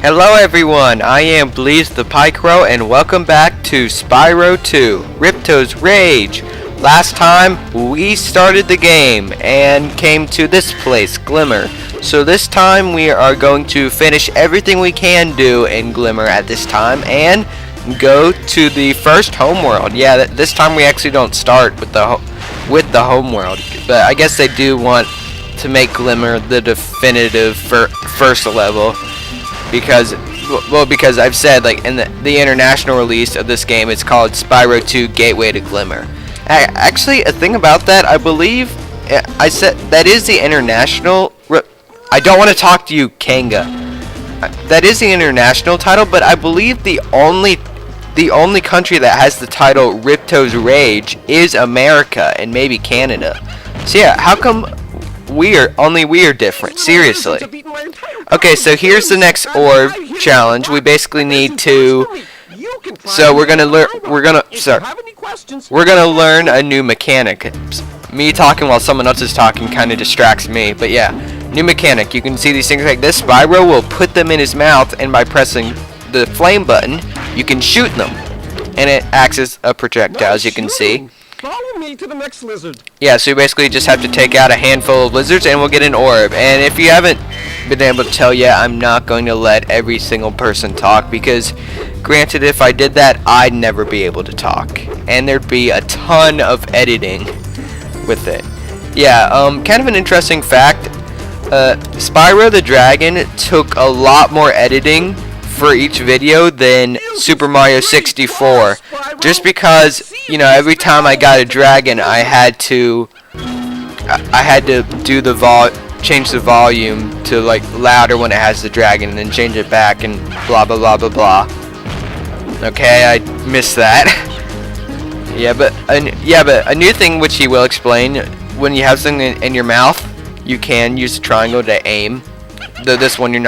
Hello everyone, I am Bleez the Pycro and welcome back to Spyro 2, Ripto's Rage. Last time we started the game and came to this place, Glimmer. So this time we are going to finish everything we can do in Glimmer at this time and go to the first homeworld. Yeah, this time we actually don't start with the homeworld, but I guess they do want to make Glimmer the definitive first level. Because I've said, like, in the international release of this game, it's called Spyro 2 Gateway to Glimmer. Actually, a thing about that, I believe, I said that is the international. I don't want to talk to you, Kanga. That is the international title, but I believe the only country that has the title Ripto's Rage is America and maybe Canada. So yeah, how come we are different? Seriously. Okay, so here's the next orb challenge. We basically need to. So we're gonna learn a new mechanic. Me talking while someone else is talking kind of distracts me, but yeah, new mechanic. You can see these things like this. Spyro will put them in his mouth, and by pressing the flame button, you can shoot them, and it acts as a projectile, as you can see. Follow me to the next lizard. Yeah, so you basically just have to take out a handful of lizards and we'll get an orb. And if you haven't been able to tell yet, I'm not going to let every single person talk, because granted, if I did that, I'd never be able to talk. And there'd be a ton of editing with it. Yeah, kind of an interesting fact. Spyro the Dragon took a lot more editing for each video than Super Mario 64, just because, you know, every time I got a dragon, I had to do change the volume to like louder when it has the dragon, and then change it back, and blah blah blah blah blah. Okay, I missed that. yeah, but a new thing which he will explain: when you have something in your mouth, you can use the triangle to aim. Though this one you're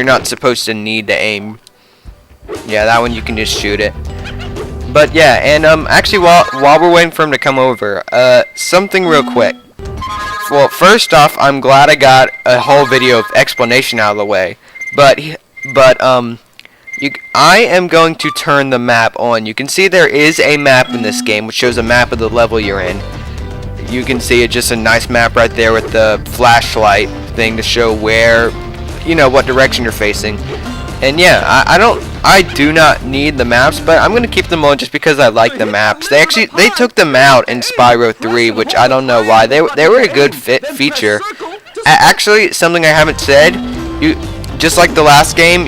not supposed to need to aim. Yeah, that one you can just shoot it. But yeah, and actually while we're waiting for him to come over, something real quick. Well, first off, I'm glad I got a whole video of explanation out of the way. But I am going to turn the map on. You can see there is a map in this game which shows a map of the level you're in. You can see it's just a nice map right there with the flashlight thing to show where, you know, what direction you're facing. And yeah, I do not need the maps, but I'm gonna keep them on just because I like the maps. They took them out in Spyro 3, which I don't know why. They were a good feature. Actually, something I haven't said, just like the last game,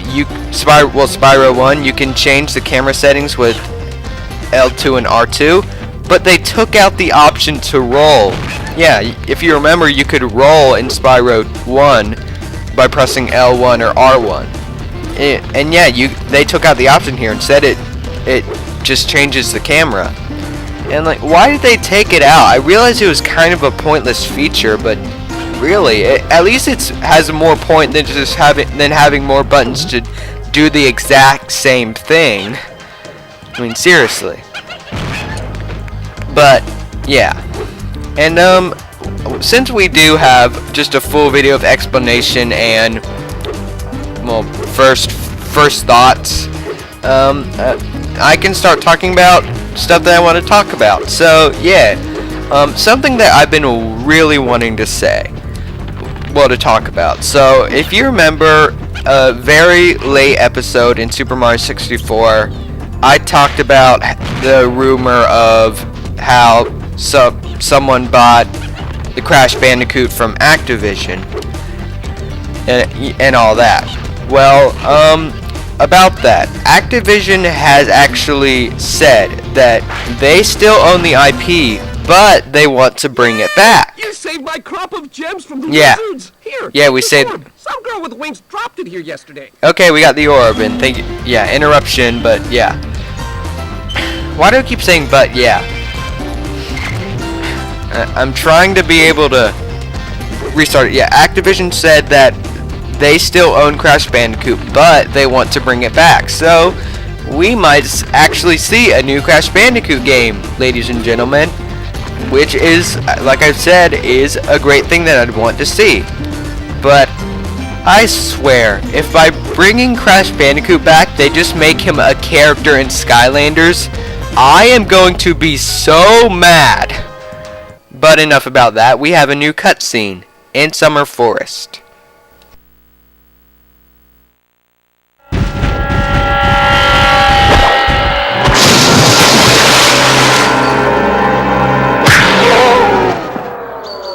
Spyro 1, you can change the camera settings with L2 and R2, but they took out the option to roll. Yeah, if you remember, you could roll in Spyro 1 by pressing L1 or R1. And yeah, they took out the option here. Instead, it just changes the camera. And like, why did they take it out? I realized it was kind of a pointless feature, but really, at least it has more point than just having more buttons to do the exact same thing. I mean, seriously. But yeah, and since we do have just a full video of explanation and, well, first thoughts, I can start talking about stuff that I want to talk about. So yeah, something that I've been really wanting to say, well, to talk about. So if you remember a very late episode in Super Mario 64, I talked about the rumor of how someone bought the Crash Bandicoot from Activision and all that. Well, about that, Activision has actually said that they still own the IP, but they want to bring it back. You saved my crop of gems from the lizards. Here. Yeah, we saved. Some girl with wings dropped it here yesterday. Okay, we got the orb, and thank you. Yeah, interruption, but yeah. Why do I keep saying but yeah? I'm trying to be able to restart it. Yeah, Activision said that they still own Crash Bandicoot, but they want to bring it back. So we might actually see a new Crash Bandicoot game, ladies and gentlemen, which is, like I've said, is a great thing that I'd want to see. But I swear, if by bringing Crash Bandicoot back they just make him a character in Skylanders, I am going to be so mad. But enough about that, we have a new cutscene in Summer Forest.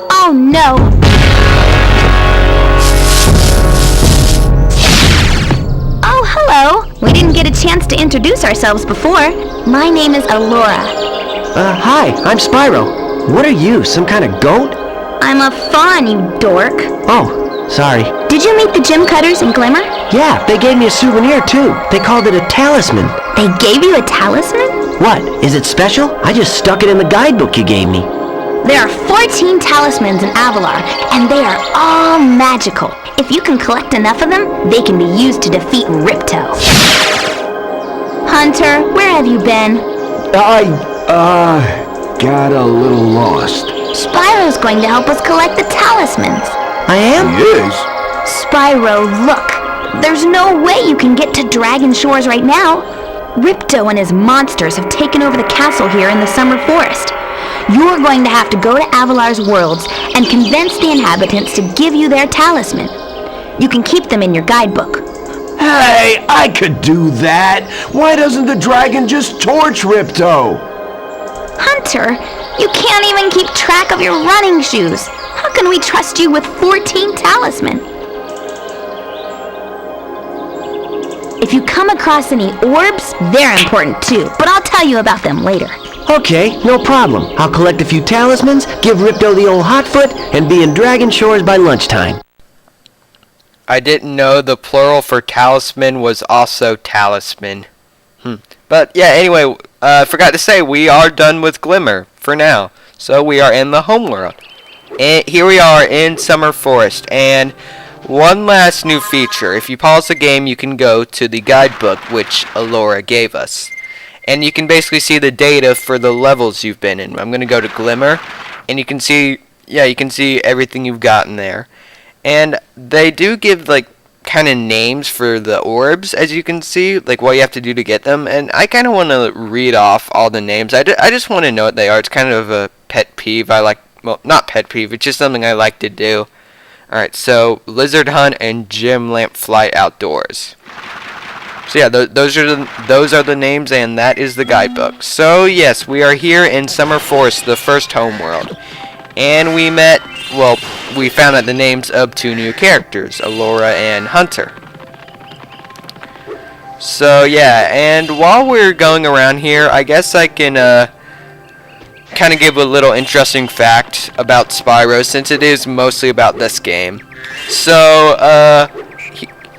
Oh no! Oh, hello! We didn't get a chance to introduce ourselves before. My name is Alora. Hi, I'm Spyro. What are you, some kind of goat? I'm a fawn, you dork. Oh, sorry. Did you meet the gym cutters in Glimmer? Yeah, they gave me a souvenir too. They called it a talisman. They gave you a talisman? What, is it special? I just stuck it in the guidebook you gave me. There are 14 talismans in Avalar, and they are all magical. If you can collect enough of them, they can be used to defeat Ripto. Hunter, where have you been? Got a little lost. Spyro's going to help us collect the talismans. I am? Yes? Spyro, look. There's no way you can get to Dragon Shores right now. Ripto and his monsters have taken over the castle here in the Summer Forest. You're going to have to go to Avalar's worlds and convince the inhabitants to give you their talisman. You can keep them in your guidebook. Hey, I could do that. Why doesn't the dragon just torch Ripto? Hunter, you can't even keep track of your running shoes. How can we trust you with 14 talisman? If you come across any orbs, they're important too, but I'll tell you about them later. Okay, no problem. I'll collect a few talismans, give Ripto the old hot foot, and be in Dragon Shores by lunchtime. I didn't know the plural for talisman was also talisman. But yeah, anyway, forgot to say, we are done with Glimmer for now. So we are in the homeworld. And here we are in Summer Forest. And one last new feature. If you pause the game, you can go to the guidebook, which Alora gave us. And you can basically see the data for the levels you've been in. I'm going to go to Glimmer. And you can see, you can see everything you've gotten there. And they do give, like, kind of names for the orbs, as you can see, like what you have to do to get them, and I kind of want to read off all the names. I just want to know what they are. It's kind of a pet peeve. Well, not pet peeve, it's just something I like to do. Alright, so Lizard Hunt and Gym Lamp Flight Outdoors. So yeah, those are the names, and that is the guidebook. So yes, we are here in Summer Forest, the first homeworld, and we found out the names of two new characters, Alora and Hunter. So yeah, and while we're going around here, I guess I can kind of give a little interesting fact about Spyro, since it is mostly about this game. So,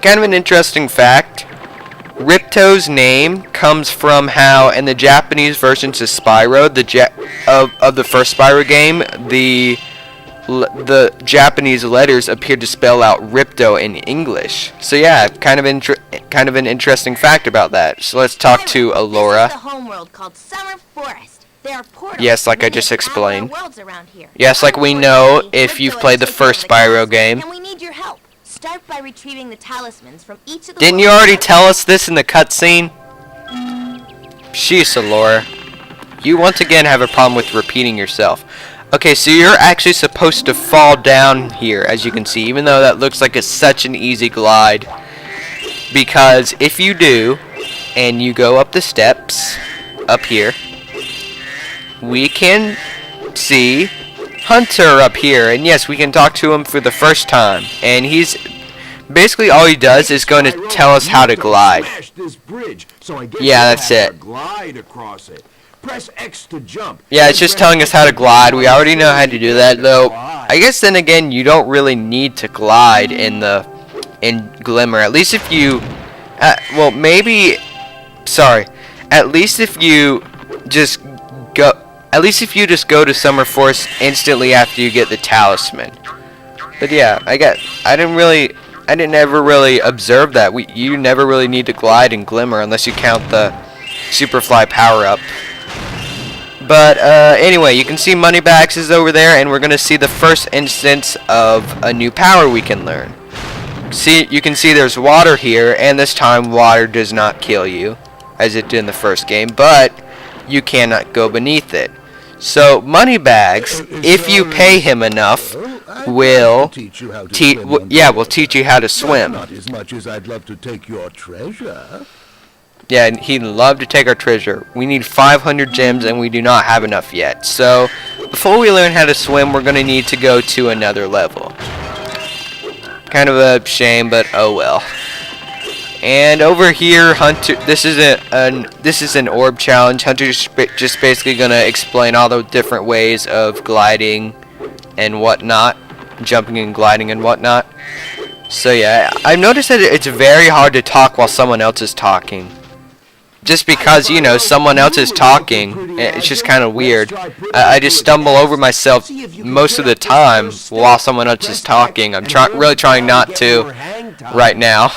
kind of an interesting fact. Ripto's name comes from how, in the Japanese versions of Spyro, of the first Spyro game, the Japanese letters appeared to spell out Ripto in English. So yeah, kind of an interesting fact about that. So let's talk to Alora. The homeworld called Summer Forest. There are portals. Yes, like I just explained. Yes, like we know if you've played the first Spyro game. And we need your help. Start by retrieving the talismans from each of the Didn't you already tell us this in the cutscene? Sheesh, Alora. You once again have a problem with repeating yourself. Okay, so you're actually supposed to fall down here, as you can see, even though that looks like it's such an easy glide. Because if you do, and you go up the steps, up here, we can see Hunter up here, and yes, we can talk to him for the first time. And he's basically, all he does is going to tell us how to glide. Yeah, that's it. Glide across it. Press X to jump. Yeah, it's just telling us how to glide. We already know how to do that, though. I guess then again, you don't really need to glide in Glimmer. At least if you, well, maybe. Sorry. At least if you just go. At least if you just go to Summer Forest instantly after you get the talisman. But yeah, I didn't ever really observe that. You never really need to glide in Glimmer unless you count the Superfly power-up. But anyway, you can see Moneybags is over there, and we're going to see the first instance of a new power we can learn. you can see there's water here, and this time water does not kill you, as it did in the first game, but you cannot go beneath it. So Moneybags, if you pay him enough, will teach you how to swim. Not as much as I'd love to take your treasure. Yeah, and he'd love to take our treasure. We need 500 gems, and we do not have enough yet. So, before we learn how to swim, we're going to need to go to another level. Kind of a shame, but oh well. And over here, Hunter, this is an orb challenge. Hunter's just basically going to explain all the different ways of gliding and whatnot. Jumping and gliding and whatnot. So yeah, I've noticed that it's very hard to talk while someone else is talking. Just because, you know, someone else is talking, it's just kind of weird. I just stumble over myself most of the time while someone else is talking. I'm really trying not to right now.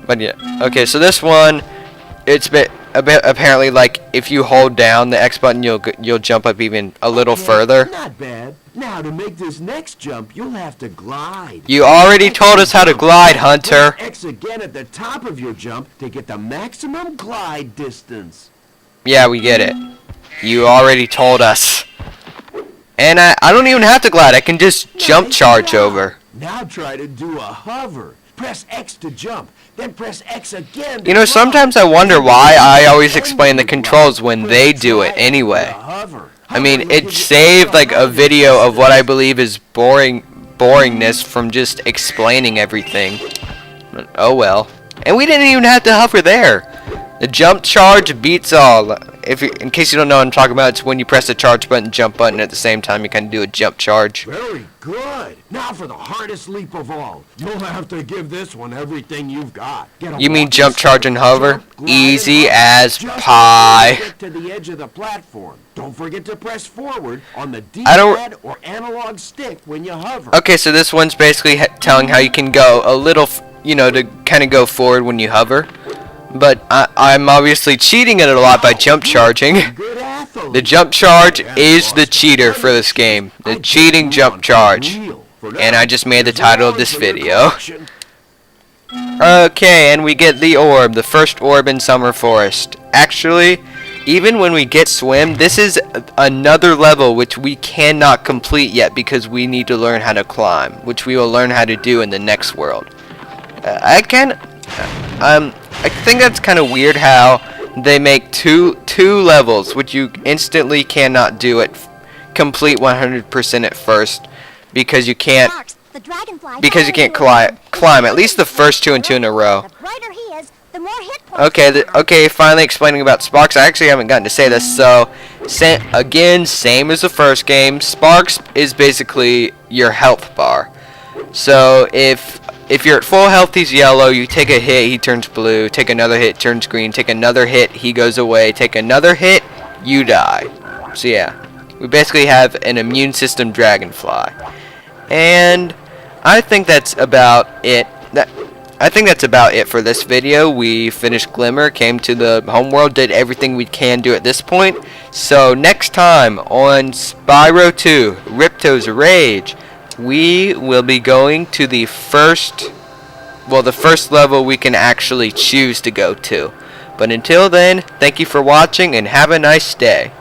But yeah, okay, so this one, it's a bit apparently like if you hold down the X button, you'll jump up even a little further. Not bad. Now to make this next jump, you'll have to glide. You already told us how to glide, Hunter. X again at the top of your jump to get the maximum glide distance. Yeah, we get it. You already told us. And I don't even have to glide. I can just jump charge over. Now try to do a hover. Press X to jump, then press X again. You know, sometimes I wonder why I always explain the controls when they do it anyway. I mean, it saved like a video of what I believe is boringness from just explaining everything. But, oh well. And we didn't even have to hover there. The jump charge beats all. In case you don't know what I'm talking about, it's when you press the charge button and jump button at the same time. You kind of do a jump charge. Very good. Now for the hardest leap of all. You'll have to give this one everything you've got. You mean jump, charge, and hover? Easy as pie. Get to the edge of the platform. Don't forget to press forward on the D-pad or analog stick when you hover. Okay, so this one's basically telling how you can go a little, you know, to kind of go forward when you hover. But I'm obviously cheating it a lot by jump charging. The jump charge is the cheater for this game. The cheating jump charge. And I just made the title of this video. Okay, and we get the orb. The first orb in Summer Forest. Actually, even when we get swim, this is another level which we cannot complete yet because we need to learn how to climb. Which we will learn how to do in the next world. I think that's kind of weird how they make two levels, which you instantly cannot do it complete 100% at first because you can't climb at least the first two in a row. Okay, finally explaining about Sparks. I actually haven't gotten to say this. So again, same as the first game. Sparks is basically your health bar. So if you're at full health, he's yellow. You take a hit, he turns blue. Take another hit, turns green. Take another hit, he goes away. Take another hit, you die. So yeah, we basically have an immune system dragonfly. And I think that's about it. I think that's about it for this video. We finished Glimmer, came to the homeworld, did everything we can do at this point. So next time on Spyro 2, Ripto's Rage, we will be going to the first level we can actually choose to go to. But until then, thank you for watching and have a nice day.